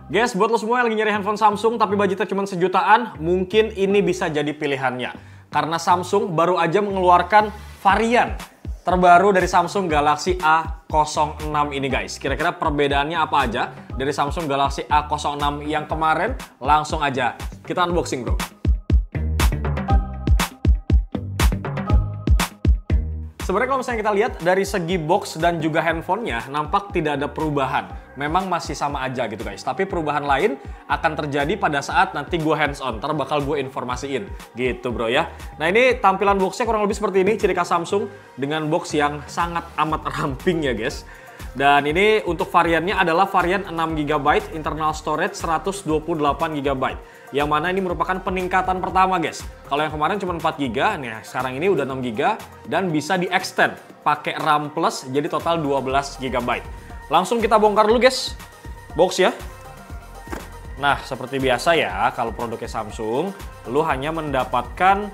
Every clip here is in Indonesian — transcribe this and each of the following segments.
Guys, buat lo semua yang lagi nyari handphone Samsung tapi budgetnya cuma sejutaan, mungkin ini bisa jadi pilihannya. Karena Samsung baru aja mengeluarkan varian terbaru dari Samsung Galaxy A06 ini guys. Kira-kira perbedaannya apa aja dari Samsung Galaxy A06 yang kemarin? Langsung aja kita unboxing bro. Sebenarnya kalau misalnya kita lihat dari segi box dan juga handphonenya, nampak tidak ada perubahan. Memang masih sama aja gitu guys. Tapi perubahan lain akan terjadi pada saat nanti gue hands on. Ntar bakal gue informasiin gitu bro ya. Nah ini tampilan boxnya kurang lebih seperti ini. Ciri khas Samsung dengan box yang sangat amat ramping ya guys. Dan ini untuk variannya adalah varian 6GB, internal storage 128GB. Yang mana ini merupakan peningkatan pertama guys. Kalau yang kemarin cuma 4GB, nih sekarang ini udah 6GB dan bisa di-extend pakai RAM plus jadi total 12GB. Langsung kita bongkar dulu guys box ya. Nah, seperti biasa ya, kalau produknya Samsung, lu hanya mendapatkan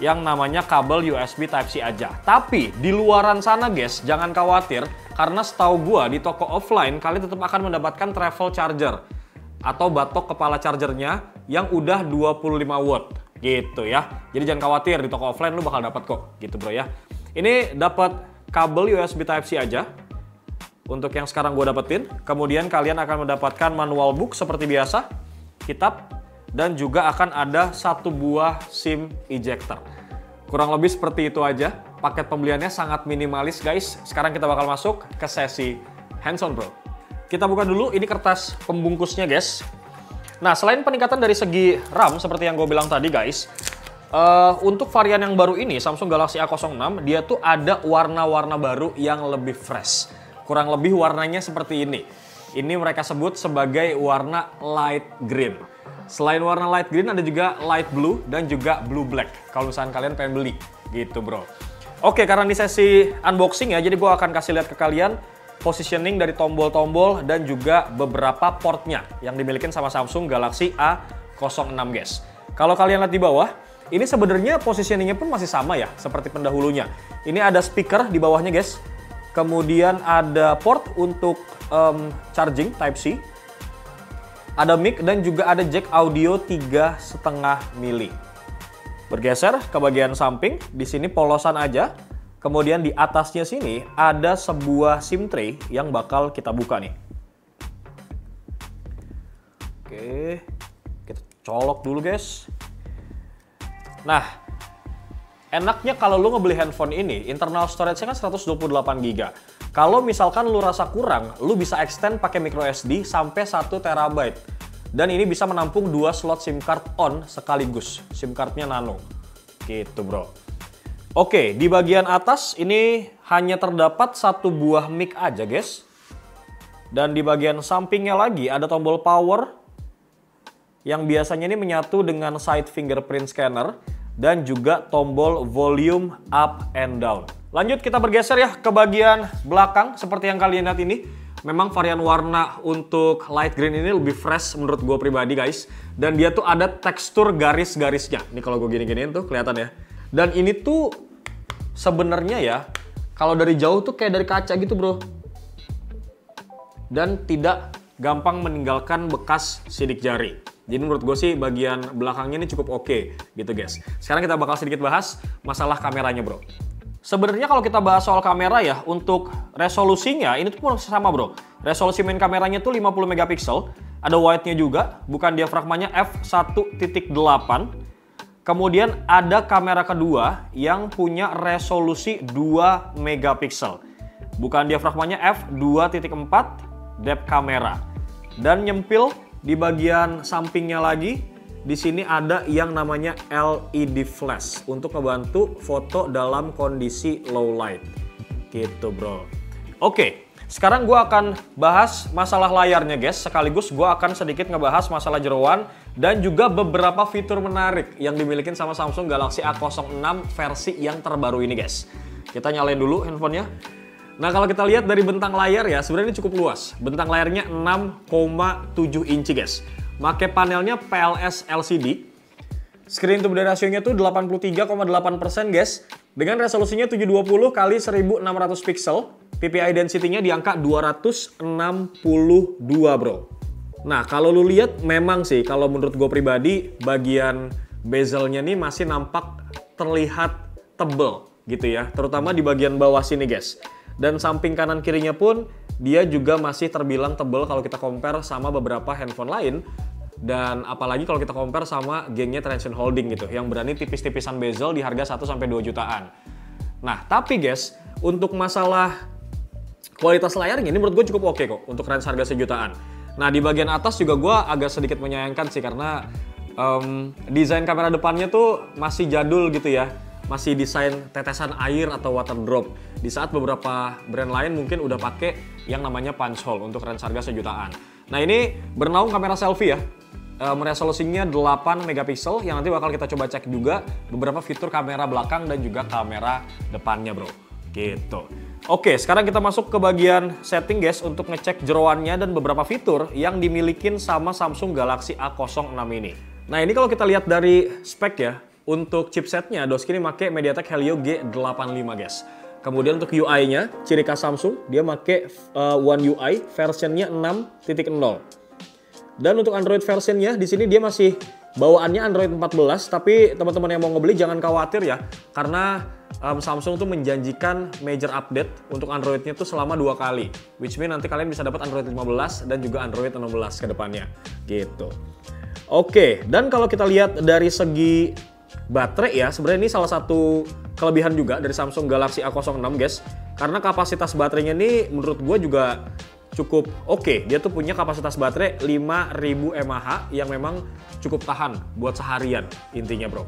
yang namanya kabel USB Type-C aja. Tapi di luaran sana guys, jangan khawatir karena setahu gua di toko offline kalian tetap akan mendapatkan travel charger atau batok kepala chargernya yang udah 25 watt gitu ya. Jadi jangan khawatir, di toko offline lu bakal dapat kok gitu bro ya. Ini dapat kabel USB Type-C aja untuk yang sekarang gue dapetin. Kemudian kalian akan mendapatkan manual book seperti biasa, kitab, dan juga akan ada satu buah SIM ejector. Kurang lebih seperti itu aja. Paket pembeliannya sangat minimalis guys. Sekarang kita bakal masuk ke sesi hands-on bro. Kita buka dulu, ini kertas pembungkusnya guys. Nah selain peningkatan dari segi RAM seperti yang gue bilang tadi guys, untuk varian yang baru ini Samsung Galaxy A06 dia tuh ada warna-warna baru yang lebih fresh. Kurang lebih warnanya seperti ini. Ini mereka sebut sebagai warna light green. Selain warna light green ada juga light blue dan juga blue black. Kalau misalnya kalian pengen beli gitu bro. Oke, karena di sesi unboxing ya, jadi gue akan kasih lihat ke kalian positioning dari tombol-tombol dan juga beberapa portnya yang dimiliki sama Samsung Galaxy A06 guys. Kalau kalian lihat di bawah, ini sebenarnya positioningnya pun masih sama ya, seperti pendahulunya. Ini ada speaker di bawahnya guys. Kemudian ada port untuk charging Type-C. Ada mic dan juga ada jack audio 3,5 mili. Bergeser ke bagian samping, di sini polosan aja. Kemudian di atasnya sini ada sebuah SIM tray yang bakal kita buka nih. Oke, kita colok dulu guys. Nah, enaknya kalau lu ngebeli handphone ini, internal storage-nya kan 128GB. Kalau misalkan lu rasa kurang, lu bisa extend pakai micro SD sampai 1 TB. Dan ini bisa menampung 2 slot SIM card on sekaligus. SIM cardnya nano. Gitu bro. Oke, di bagian atas ini hanya terdapat satu buah mic aja guys. Dan di bagian sampingnya lagi ada tombol power yang biasanya ini menyatu dengan side fingerprint scanner dan juga tombol volume up and down. Lanjut kita bergeser ya ke bagian belakang seperti yang kalian lihat ini. Memang varian warna untuk light green ini lebih fresh menurut gue pribadi guys. Dan dia tuh ada tekstur garis-garisnya. Ini kalau gue gini-giniin tuh kelihatan ya. Dan ini tuh sebenarnya ya, kalau dari jauh tuh kayak dari kaca gitu bro. Dan tidak gampang meninggalkan bekas sidik jari. Jadi menurut gue sih bagian belakangnya ini cukup oke gitu guys. Sekarang kita bakal sedikit bahas masalah kameranya bro. Sebenarnya kalau kita bahas soal kamera ya, untuk resolusinya ini tuh sama bro. Resolusi main kameranya tuh 50 megapiksel, ada wide-nya juga, bukan diafragmanya f1.8. Kemudian ada kamera kedua yang punya resolusi 2 megapiksel. Bukan diafragmanya f2.4 depth kamera. Dan nyempil di bagian sampingnya lagi, di sini ada yang namanya LED flash untuk membantu foto dalam kondisi low light. Gitu bro. Oke, sekarang gue akan bahas masalah layarnya guys. Sekaligus gue akan sedikit ngebahas masalah jeroan dan juga beberapa fitur menarik yang dimiliki sama Samsung Galaxy A06 versi yang terbaru ini guys. Kita nyalain dulu handphonenya. Nah kalau kita lihat dari bentang layar ya, sebenarnya ini cukup luas. Bentang layarnya 6,7 inci guys. Make panelnya PLS LCD. Screen to body ratio-nya tuh 83,8% guys. Dengan resolusinya 720 x 1600 pixel. PPI density-nya di angka 262 bro. Nah, kalau lu lihat memang sih, kalau menurut gue pribadi, bagian bezelnya nih masih nampak terlihat tebel gitu ya. Terutama di bagian bawah sini guys. Dan samping kanan kirinya pun, dia juga masih terbilang tebel kalau kita compare sama beberapa handphone lain. Dan apalagi kalau kita compare sama gengnya Transsion Holding gitu, yang berani tipis-tipisan bezel di harga 1-2 jutaan. Nah, tapi guys, untuk masalah kualitas layarnya ini menurut gue cukup oke kok untuk range harga sejutaan. Nah, di bagian atas juga gue agak sedikit menyayangkan sih karena desain kamera depannya tuh masih jadul gitu ya. Masih desain tetesan air atau water drop. Di saat beberapa brand lain mungkin udah pakai yang namanya punch hole untuk range harga sejutaan. Nah, ini bernaung kamera selfie ya. Resolusinya 8 megapiksel yang nanti bakal kita coba cek juga beberapa fitur kamera belakang dan juga kamera depannya bro. Gitu. Oke, sekarang kita masuk ke bagian setting guys untuk ngecek jeroannya dan beberapa fitur yang dimilikin sama Samsung Galaxy A06 ini. Nah, ini kalau kita lihat dari spek ya, untuk chipsetnya Doski ini pakai MediaTek Helio G85 guys. Kemudian untuk UI-nya, ciri khas Samsung, dia pakai One UI versionnya 6.0. Dan untuk Android versionnya di sini dia masih bawaannya Android 14, tapi teman-teman yang mau ngebeli jangan khawatir ya, karena Samsung tuh menjanjikan major update untuk Androidnya tuh selama 2 kali, which mean nanti kalian bisa dapat Android 15 dan juga Android 16 ke depannya, gitu. Oke, dan kalau kita lihat dari segi baterai ya, sebenarnya ini salah satu kelebihan juga dari Samsung Galaxy A06 guys, karena kapasitas baterainya ini menurut gue juga cukup oke. Dia tuh punya kapasitas baterai 5000 mAh yang memang cukup tahan buat seharian intinya bro.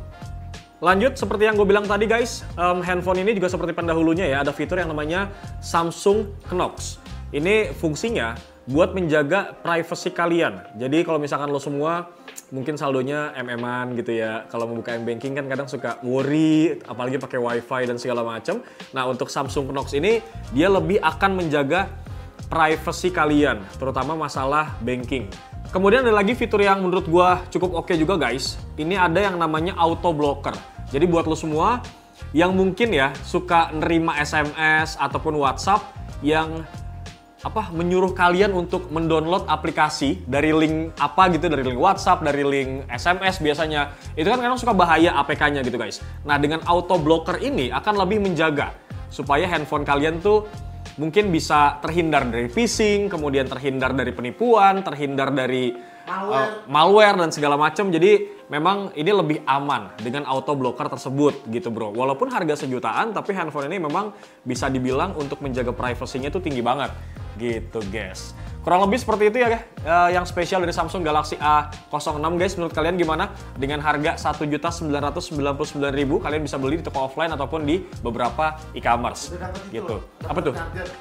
Lanjut, seperti yang gue bilang tadi guys, handphone ini juga seperti pendahulunya ya, ada fitur yang namanya Samsung Knox. Ini fungsinya buat menjaga privasi kalian. Jadi kalau misalkan lo semua mungkin saldonya MM-an gitu ya, kalau membuka M-Banking kan kadang suka worry, apalagi pakai wifi dan segala macam. Nah, untuk Samsung Knox ini dia lebih akan menjaga privacy kalian, terutama masalah banking. Kemudian ada lagi fitur yang menurut gua cukup oke juga guys. Ini ada yang namanya auto blocker. Jadi buat lo semua yang mungkin ya suka nerima SMS ataupun WhatsApp yang menyuruh kalian untuk mendownload aplikasi dari link apa gitu, dari link WhatsApp, dari link SMS biasanya. Itu kan kadang suka bahaya APK-nya gitu guys. Nah, dengan auto blocker ini akan lebih menjaga supaya handphone kalian tuh mungkin bisa terhindar dari phishing, kemudian terhindar dari penipuan, terhindar dari malware dan segala macam. Jadi memang ini lebih aman dengan auto blocker tersebut gitu bro. Walaupun harga sejutaan, tapi handphone ini memang bisa dibilang untuk menjaga privasinya itu tinggi banget gitu guys. Kurang lebih seperti itu ya guys, yang spesial dari Samsung Galaxy A06 guys. Menurut kalian gimana? Dengan harga 1.999.000 kalian bisa beli di toko offline ataupun di beberapa e-commerce gitu. Apa tuh?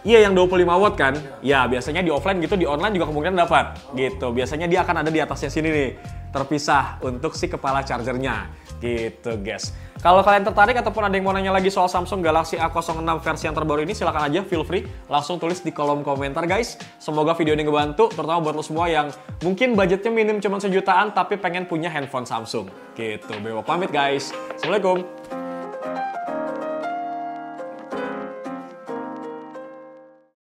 Iya, yang 25 watt kan? Ya, biasanya di offline gitu, di online juga kemungkinan dapat gitu. Biasanya dia akan ada di atasnya sini nih, terpisah untuk si kepala chargernya gitu guys. Kalau kalian tertarik ataupun ada yang mau nanya lagi soal Samsung Galaxy A06 versi yang terbaru ini, silahkan aja feel free langsung tulis di kolom komentar guys. Semoga video ini ngebantu, terutama buat lo semua yang mungkin budgetnya minim cuma sejutaan tapi pengen punya handphone Samsung gitu. Bewok pamit guys. Assalamualaikum.